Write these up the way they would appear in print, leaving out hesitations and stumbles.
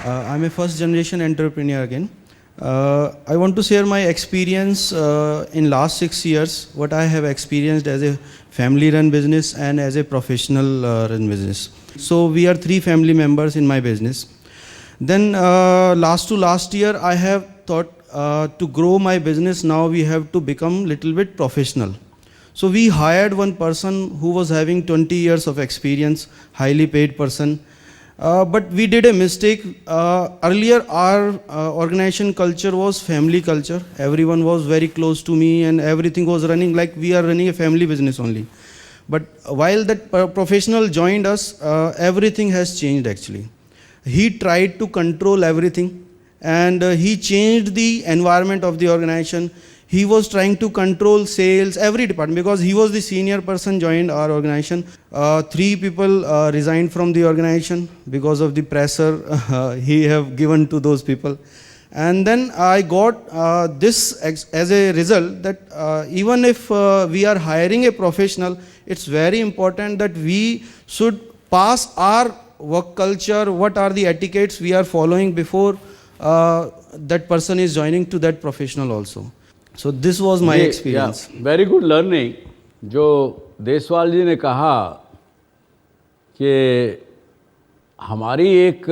I'm a first generation entrepreneur again. I want to share my experience in last 6 years, what I have experienced as a family run business and as a professional run business. So we are 3 family members in my business. Then last year I have thought to grow my business, now we have to become little bit professional. So we hired one person who was having 20 years of experience, highly paid person. But we did a mistake. Earlier our organization culture was family culture. Everyone was very close to me and everything was running like we are running a family business only. But while that professional joined us, everything has changed actually. He tried to control everything and he changed the environment of the organization. He was trying to control sales, every department, because he was the senior person joined our organization. 3 people resigned from the organization because of the pressure he have given to those people. And then I got this as a result that even if we are hiring a professional, it's very important that we should pass our work culture, what are the etiquettes we are following before that person is joining to that professional also. So this was my experience. Very good learning. जो देसवाल जी ने कहा कि हमारी एक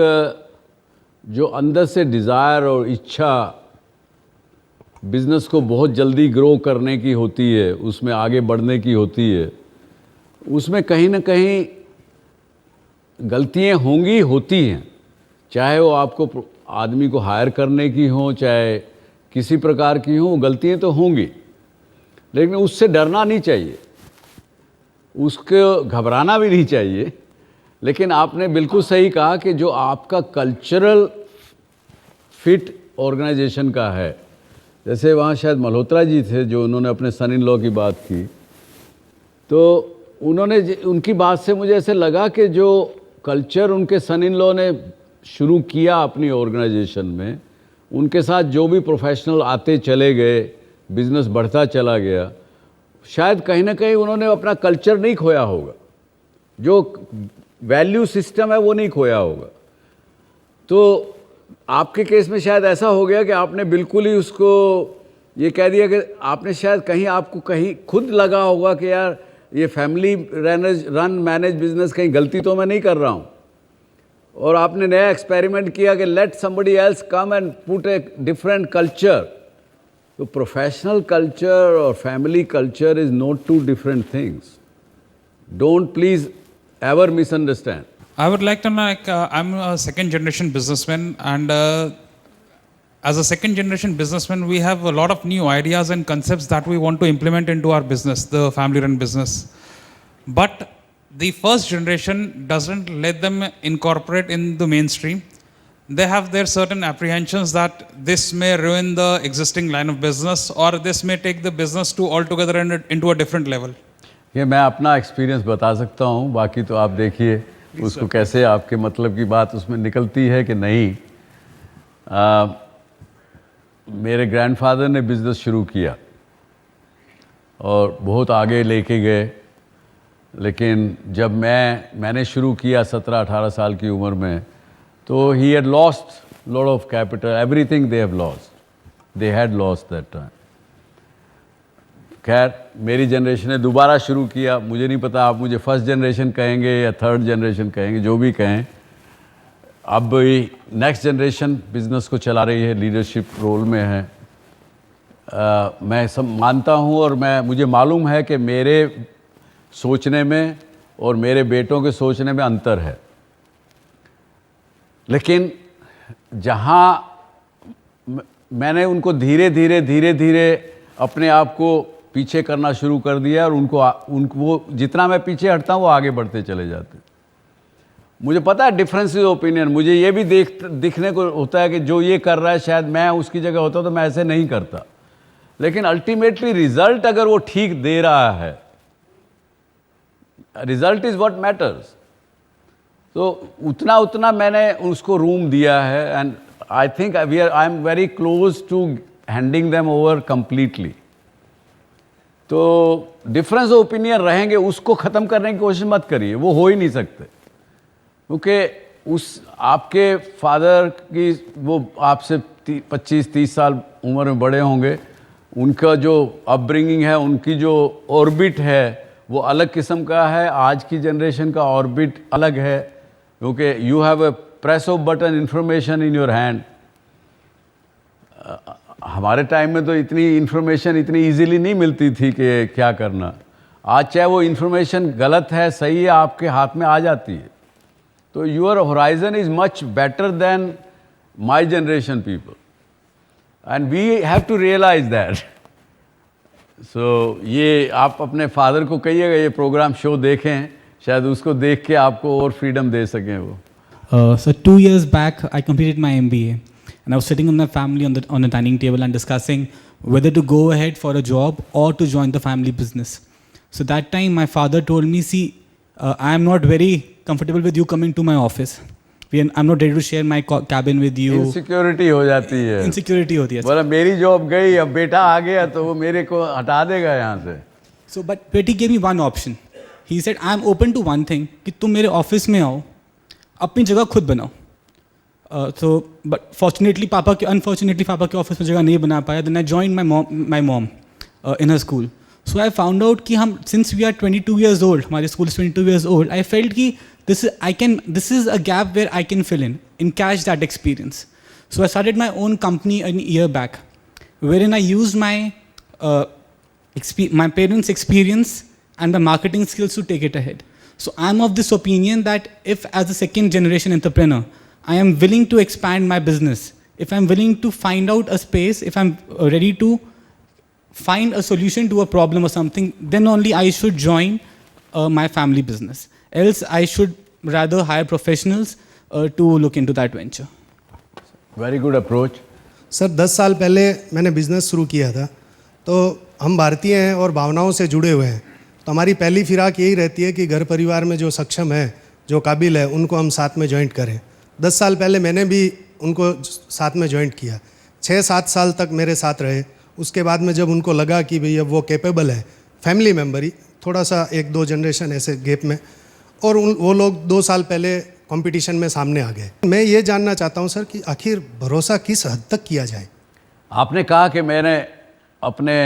जो अंदर से desire और इच्छा बिज़नेस को बहुत जल्दी ग्रो करने की होती है, उसमें आगे बढ़ने की होती है, उसमें कहीं ना कहीं गलतियाँ होती हैं, चाहे वो आपको आदमी को हायर करने की हो, चाहे किसी प्रकार की हो, गलतियाँ तो होंगी, लेकिन उससे डरना नहीं चाहिए, उसको घबराना भी नहीं चाहिए. लेकिन आपने बिल्कुल सही कहा कि जो आपका कल्चरल फिट ऑर्गेनाइजेशन का है, जैसे वहाँ शायद मल्होत्रा जी थे जो उन्होंने अपने सन इन लॉ की बात की, तो उन्होंने उनकी बात से मुझे ऐसे लगा कि जो कल्चर उनके सन इन लॉ ने शुरू किया अपनी ऑर्गेनाइजेशन में, उनके साथ जो भी प्रोफेशनल आते चले गए, बिज़नेस बढ़ता चला गया, शायद कहीं ना कहीं उन्होंने अपना कल्चर नहीं खोया होगा, जो वैल्यू सिस्टम है वो नहीं खोया होगा. तो आपके केस में शायद ऐसा हो गया कि आपने बिल्कुल ही उसको ये कह दिया कि आपने शायद कहीं आपको कहीं खुद लगा होगा कि यार ये फैमिली रन मैनेज बिजनेस कहीं गलती तो मैं नहीं कर रहा हूँ, और आपने नया एक्सपेरिमेंट किया कि let somebody else come and put a different culture. तो प्रोफेशनल कल्चर और family culture is not two different things. Don't please ever misunderstand. I would like to know, I'm a second generation businessman, and as a second generation businessman, we have a lot of new ideas and concepts that we want to implement into our business, the family run business. But the first generation doesn't let them incorporate in the mainstream. They have their certain apprehensions that this may ruin the existing line of business, or this may take the business to altogether into a different level. ये मैं अपना experience बता सकता हूँ, बाकी तो आप देखिए उसको कैसे आपके मतलब की बात उसमें निकलती है कि नहीं. मेरे ग्रैंडफादर ने बिज़नेस शुरू किया और बहुत आगे लेके गए, लेकिन जब मैंने शुरू किया 17-18 साल की उम्र में, तो he had lost lot of capital, everything they have lost, they had lost that time. खैर मेरी जनरेशन ने दोबारा शुरू किया. मुझे नहीं पता आप मुझे फर्स्ट जनरेशन कहेंगे या थर्ड जनरेशन कहेंगे, जो भी कहें. अब नेक्स्ट जनरेशन बिज़नेस को चला रही है, लीडरशिप रोल में है. मैं सब मानता हूँ और मुझे मालूम है कि मेरे सोचने में और मेरे बेटों के सोचने में अंतर है, लेकिन जहाँ मैंने उनको धीरे धीरे अपने आप को पीछे करना शुरू कर दिया, और उनको जितना मैं पीछे हटता हूँ वो आगे बढ़ते चले जाते. मुझे पता है डिफरेंसेस ओपिनियन, मुझे ये भी दिखने को होता है कि जो ये कर रहा है शायद मैं उसकी जगह होता तो मैं ऐसे नहीं करता, लेकिन अल्टीमेटली रिजल्ट अगर वो ठीक दे रहा है, रिजल्ट इज व्हाट मैटर्स. तो उतना मैंने उसको रूम दिया है, and I think I am very close to handing them over completely. तो डिफरेंस ओपिनियन रहेंगे, उसको ख़त्म करने की कोशिश मत करिए, वो हो ही नहीं सकते, क्योंकि उस आपके फादर की वो आपसे 25-30 साल उम्र में बड़े होंगे, उनका जो अपब्रिंगिंग है, उनकी जो ऑर्बिट है वो अलग किस्म का है, आज की जनरेशन का ऑर्बिट अलग है, क्योंकि you have a press off button information in your hand. हमारे टाइम में तो इतनी इंफॉर्मेशन इतनी इजीली नहीं मिलती थी कि क्या करना। आज चाहे वो इंफॉर्मेशन गलत है सही है, आपके हाथ में आ जाती है। तो your horizon is much better than my generation people, and we have to realize that. So ये आप अपने फादर को कहिएगा ये प्रोग्राम शो देखें, शायद उसको देख के आपको और फ्रीडम दे सकें वो। So 2 years back, I completed my MBA, and I was sitting with my family on the dining table and discussing whether to go ahead for a job or to join the family business. So that time, my father told me, "See, I am not very comfortable with you coming to my office. I'm not ready to share my cabin with you." Insecurity हो जाती है, Insecurity होती है. बोला मेरी job गई, अब बेटा आ गया तो वो मेरे को हटा देगा यहाँ से। So, but he gave me one option. He said, "I am open to one thing, कि तुम मेरे ऑफिस में आओ, अपनी जगह खुद बनाओ." So, but unfortunately पापा के ऑफिस में जगह नहीं बना पाया. Then I joined my mom in her school. So I found out कि हम since we are 22 years old, हमारे school is 22 years old, I felt कि this is a gap where I can fill in cash that experience. So I started my own company a year back, wherein I used my parents' experience and the marketing skills to take it ahead. So I'm of this opinion that if as a second generation entrepreneur, I am willing to expand my business, if I'm willing to find out a space, if I'm ready to find a solution to a problem or something, then only I should join my family business. Else I should rather hire professionals to look into that venture. Very good approach. Sir 10 साल पहले मैंने business शुरू किया था। तो हम भारतीय हैं और भावनाओं से जुड़े हुए हैं, तो हमारी पहली फिराक यही रहती है कि घर परिवार में जो सक्षम है, जो काबिल है, उनको हम साथ में जॉइंट करें। 10 साल पहले मैंने भी उनको साथ में जॉइंट किया, 6-7 साल तक मेरे साथ रहे। उसके बाद में जब उनको लगा कि भई अब वो कैपेबल है, फैमिली मेम्बर ही, थोड़ा सा 1-2 जनरेशन ऐसे गैप में, और वो लोग 2 साल पहले कंपटीशन में सामने आ गए। मैं ये जानना चाहता हूँ सर कि आखिर भरोसा किस हद तक किया जाए? आपने कहा कि मैंने अपने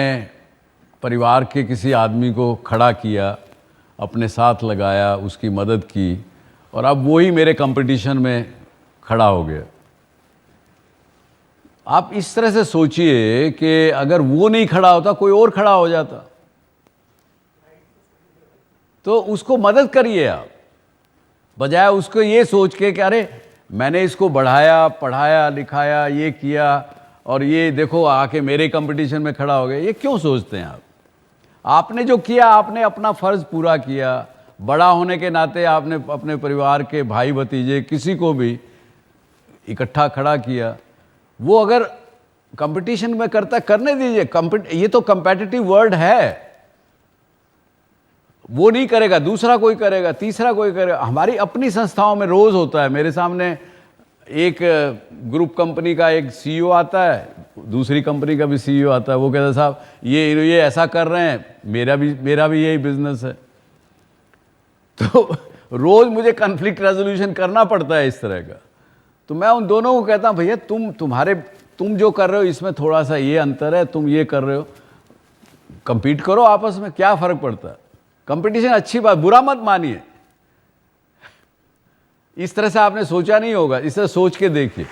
परिवार के किसी आदमी को खड़ा किया, अपने साथ लगाया, उसकी मदद की, और अब वही मेरे कंपटीशन में खड़ा हो गया। आप इस तरह से सोचिए कि अगर वो नहीं खड़ा होता, कोई और खड़ा हो जाता, तो उसको मदद करिए आप, बजाय उसको ये सोच के कि अरे मैंने इसको बढ़ाया, पढ़ाया, लिखाया, ये किया, और ये देखो आके मेरे कंपटीशन में खड़ा हो गया। ये क्यों सोचते हैं आप? आपने जो किया, आपने अपना फ़र्ज़ पूरा किया। बड़ा होने के नाते आपने अपने परिवार के भाई भतीजे किसी को भी इकट्ठा खड़ा किया। वो अगर कंपटीशन में करता, करने दीजिए। ये तो कंपेटिटिव वर्ल्ड है। वो नहीं करेगा, दूसरा कोई करेगा, तीसरा कोई करेगा। हमारी अपनी संस्थाओं में रोज़ होता है। मेरे सामने एक ग्रुप कंपनी का एक सीईओ आता है, दूसरी कंपनी का भी सीईओ आता है। वो कहता है साहब ये ऐसा कर रहे हैं, मेरा भी यही बिजनेस है। तो रोज़ मुझे कन्फ्लिक्ट रेजोल्यूशन करना पड़ता है इस तरह का। तो मैं उन दोनों को कहता हूँ भैया तुम जो कर रहे हो इसमें थोड़ा सा ये अंतर है, तुम ये कर रहे हो, compete करो आपस में, क्या फ़र्क पड़ता है? कंपटीशन अच्छी बात, बुरा मत मानिए। इस तरह से आपने सोचा नहीं होगा, इस तरह सोच के देखिए।